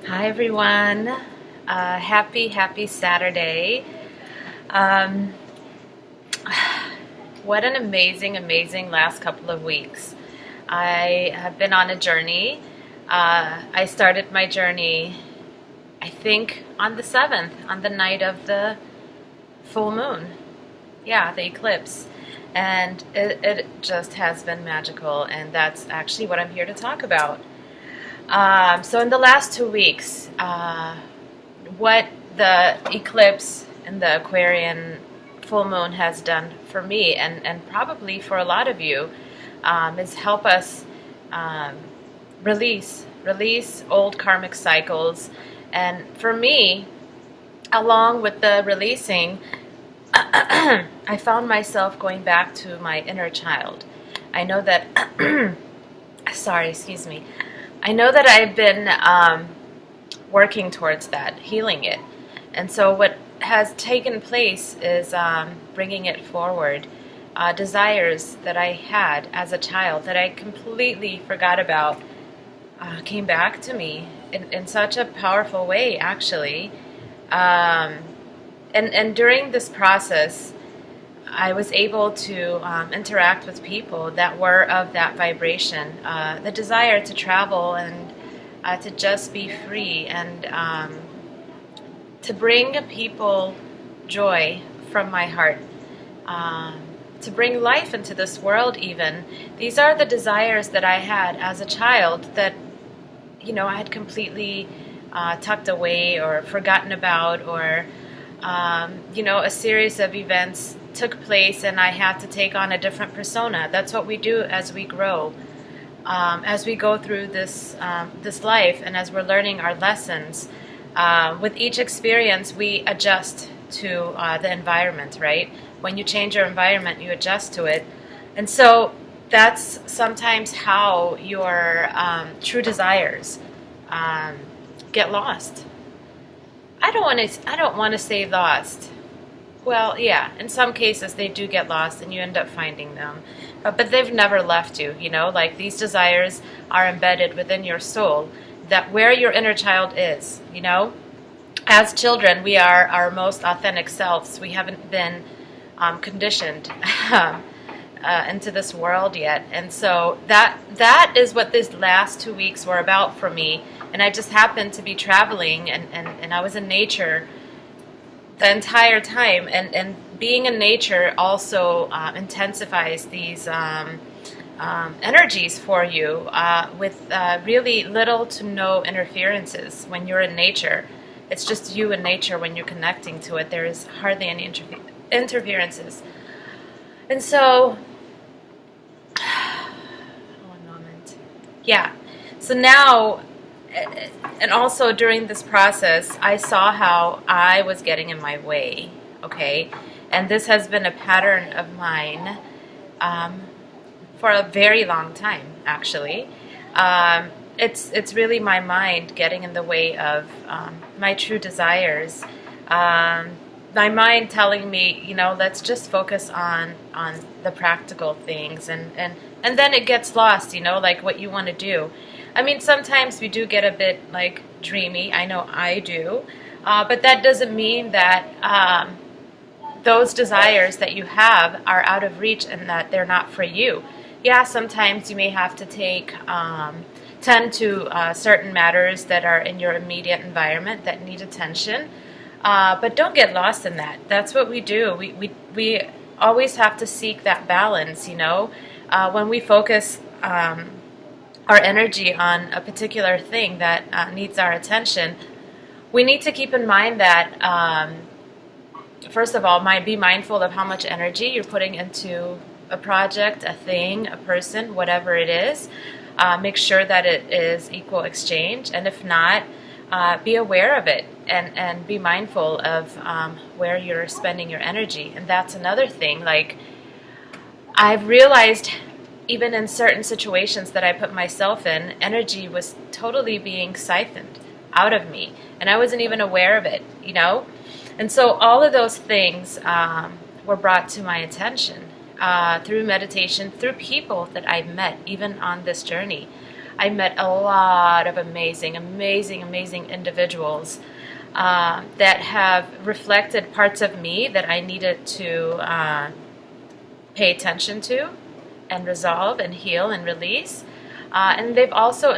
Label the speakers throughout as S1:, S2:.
S1: Hi everyone. Happy Saturday. Um, what an amazing last couple of weeks. I have been on a journey. I started my journey, I think, on the 7th, on the night of the full moon. Yeah, the eclipse. And it just has been magical, and that's actually what I'm here to talk about. So in the last 2 weeks, what the eclipse and the Aquarian full moon has done for me, and probably for a lot of you, is help us um, release old karmic cycles. And for me, along with the releasing, I found myself going back to my inner child. I know that, sorry, excuse me. I know that I've been working towards that, healing it. And so what has taken place is bringing it forward. Desires that I had as a child that I completely forgot about came back to me in such a powerful way, actually. And during this process, I was able to interact with people that were of that vibration, the desire to travel and to just be free, and to bring people joy from my heart, to bring life into this world even. These are the desires that I had as a child that, I had completely tucked away or forgotten about, or, a series of events took place and I had to take on a different persona. That's what we do as we grow, as we go through this life, and as we're learning our lessons. With each experience, we adjust to the environment, right? When you change your environment, you adjust to it. And so that's sometimes how your true desires get lost. I don't want to say lost. Well, yeah, in some cases they do get lost and you end up finding them. But they've never left you, like these desires are embedded within your soul, that where your inner child is, As children, we are our most authentic selves. We haven't been conditioned into this world yet. And so that is what these last 2 weeks were about for me. And I just happened to be traveling, and I was in nature the entire time, and being in nature also intensifies these energies for you with really little to no interferences when you're in nature. It's just you and nature when you're connecting to it. There is hardly any interferences. And so, one moment. Yeah. So now, and also during this process, I saw how I was getting in my way, okay? And this has been a pattern of mine for a very long time, actually. It's really my mind getting in the way of my true desires. My mind telling me, let's just focus on the practical things, and then it gets lost, like what you want to do. I mean, sometimes we do get a bit, dreamy. I know I do. But that doesn't mean that those desires that you have are out of reach and that they're not for you. Yeah, sometimes you may have to tend to certain matters that are in your immediate environment that need attention. But don't get lost in that. That's what we do. We always have to seek that balance, when we focus our energy on a particular thing that needs our attention. We need to keep in mind that, first of all, be mindful of how much energy you're putting into a project, a thing, a person, whatever it is. Make sure that it is equal exchange, and if not, be aware of it and be mindful of where you're spending your energy. And that's another thing. I've realized, even in certain situations that I put myself in, energy was totally being siphoned out of me, and I wasn't even aware of it, And so all of those things were brought to my attention through meditation, through people that I've met, even on this journey. I met a lot of amazing, amazing, amazing individuals that have reflected parts of me that I needed to pay attention to and resolve and heal and release. And they've also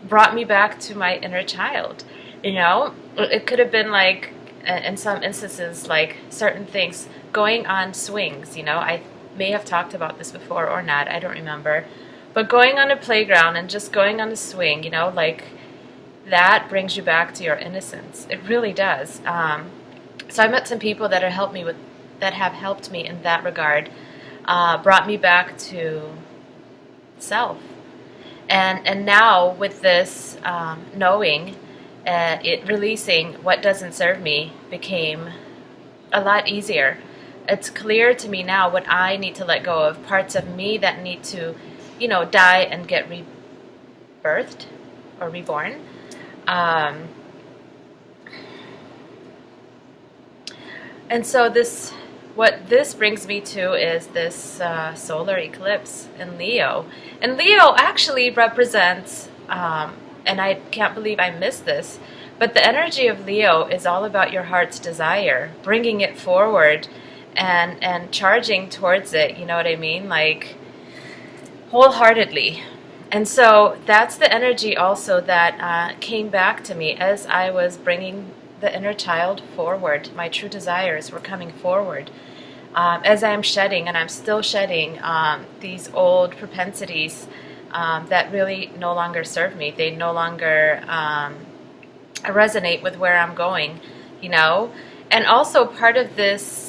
S1: brought me back to my inner child. You know, it could have been like, in some instances, like certain things, going on swings. You know, I may have talked about this before or not, I don't remember. But going on a playground and just going on a swing, you know, like that brings you back to your innocence. It really does. So I met some people that have helped me in that regard, brought me back to self. And now with this knowing, it releasing what doesn't serve me became a lot easier. It's clear to me now what I need to let go of, parts of me that need to, you know, die and get rebirthed or reborn. And so what this brings me to is this solar eclipse in Leo. And Leo actually represents, and I can't believe I missed this, but the energy of Leo is all about your heart's desire, bringing it forward and charging towards it, you know what I mean? Like, wholeheartedly. And so that's the energy also that came back to me as I was bringing the inner child forward. My true desires were coming forward. As I'm shedding, and I'm still shedding, these old propensities that really no longer serve me. They no longer resonate with where I'm going, you know? And also part of this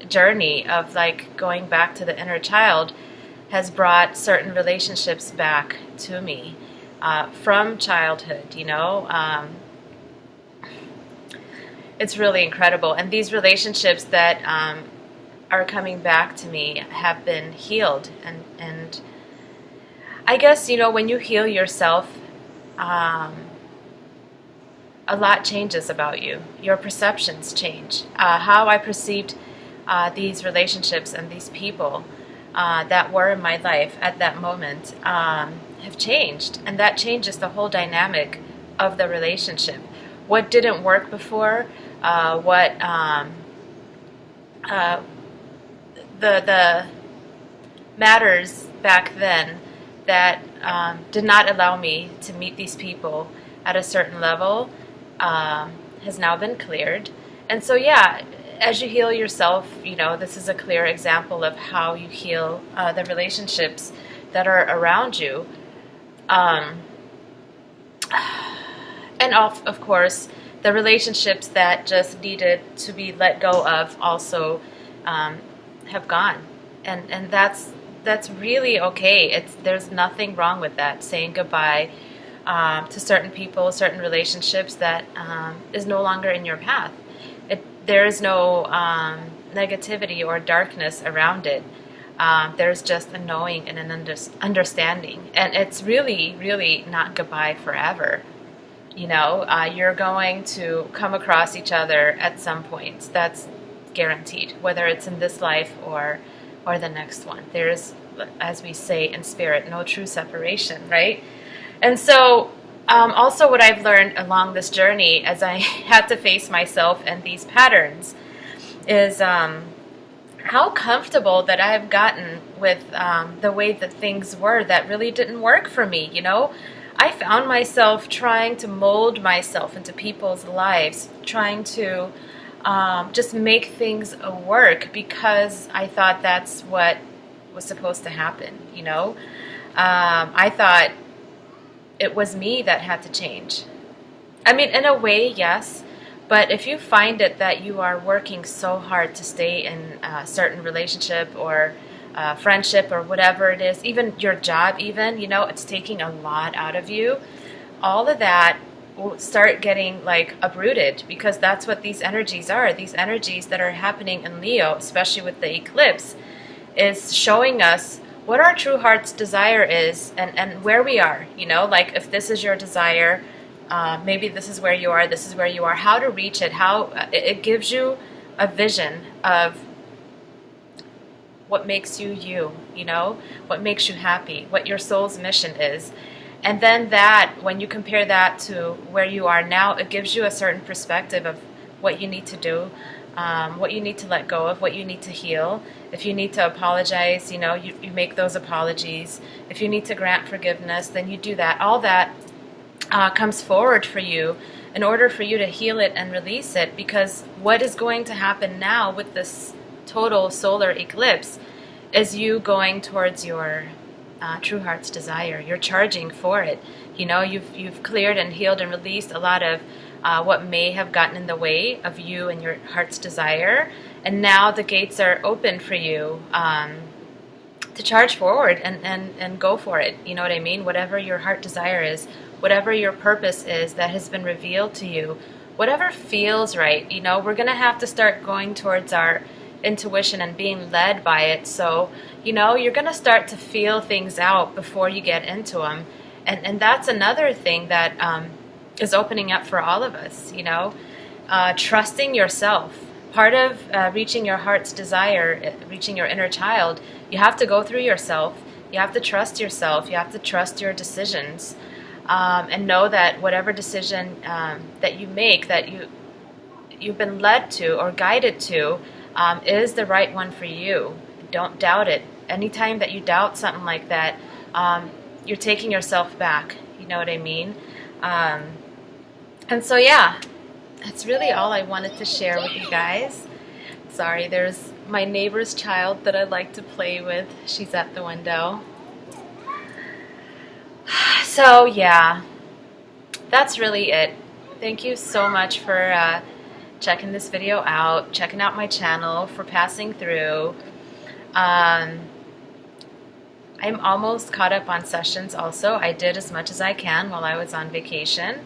S1: journey of like going back to the inner child has brought certain relationships back to me from childhood, you know? It's really incredible. And these relationships that are coming back to me have been healed. And I guess, you know, when you heal yourself, a lot changes about you. Your perceptions change. How I perceived these relationships and these people that were in my life at that moment have changed. And that changes the whole dynamic of the relationship. What didn't work before, the matters back then that did not allow me to meet these people at a certain level has now been cleared. And so, yeah, as you heal yourself, you know, this is a clear example of how you heal the relationships that are around you. And of course, the relationships that just needed to be let go of also have gone. And that's really okay. There's nothing wrong with that, saying goodbye to certain people, certain relationships that is no longer in your path. There is no negativity or darkness around it. There's just a knowing and an understanding. And it's really, really not goodbye forever. You know, you're going to come across each other at some point. That's guaranteed, whether it's in this life or the next one. There's, as we say in spirit, no true separation, right? And so also what I've learned along this journey as I had to face myself and these patterns is how comfortable that I've gotten with the way that things were that really didn't work for me, you know? I found myself trying to mold myself into people's lives, trying to just make things work because I thought that's what was supposed to happen, you know? I thought it was me that had to change. I mean, in a way, yes, but if you find it that you are working so hard to stay in a certain relationship or friendship or whatever it is, even your job even, you know, it's taking a lot out of you, all of that will start getting like uprooted because that's what these energies are. These energies that are happening in Leo, especially with the eclipse, is showing us what our true heart's desire is and where we are, you know, like if this is your desire, maybe this is where you are, this is where you are, how to reach it, how it gives you a vision of what makes you you, you know, what makes you happy, what your soul's mission is. And then that, when you compare that to where you are now, it gives you a certain perspective of what you need to do, what you need to let go of, what you need to heal. If you need to apologize, you know, you make those apologies. If you need to grant forgiveness, then you do that. All that comes forward for you in order for you to heal it and release it, because what is going to happen now with this total solar eclipse is you going towards your true heart's desire. You're charging for it. You know, you've cleared and healed and released a lot of what may have gotten in the way of you and your heart's desire, and now the gates are open for you to charge forward and go for it. You know what I mean? Whatever your heart desire is, whatever your purpose is that has been revealed to you, whatever feels right, you know, we're going to have to start going towards our intuition and being led by it. So, you know, you're going to start to feel things out before you get into them. And that's another thing that is opening up for all of us, you know, trusting yourself. Part of reaching your heart's desire, reaching your inner child, you have to go through yourself. You have to trust yourself. You have to trust your decisions, and know that whatever decision that you make, that you've been led to or guided to, is the right one for you. Don't doubt it. Anytime that you doubt something like that, you're taking yourself back. You know what I mean? And so, yeah, that's really all I wanted to share with you guys. Sorry, there's my neighbor's child that I like to play with. She's at the window. So, yeah, that's really it. Thank you so much for checking this video out, checking out my channel, for passing through. I'm almost caught up on sessions also. I did as much as I can while I was on vacation.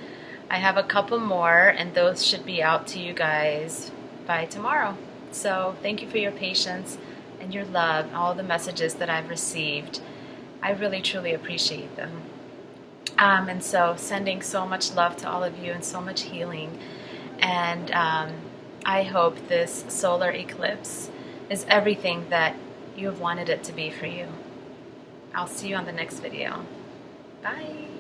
S1: I have a couple more, and those should be out to you guys by tomorrow. So thank you for your patience and your love, all the messages that I've received. I really, truly appreciate them. And so sending so much love to all of you and so much healing. And I hope this solar eclipse is everything that you have wanted it to be for you. I'll see you on the next video. Bye.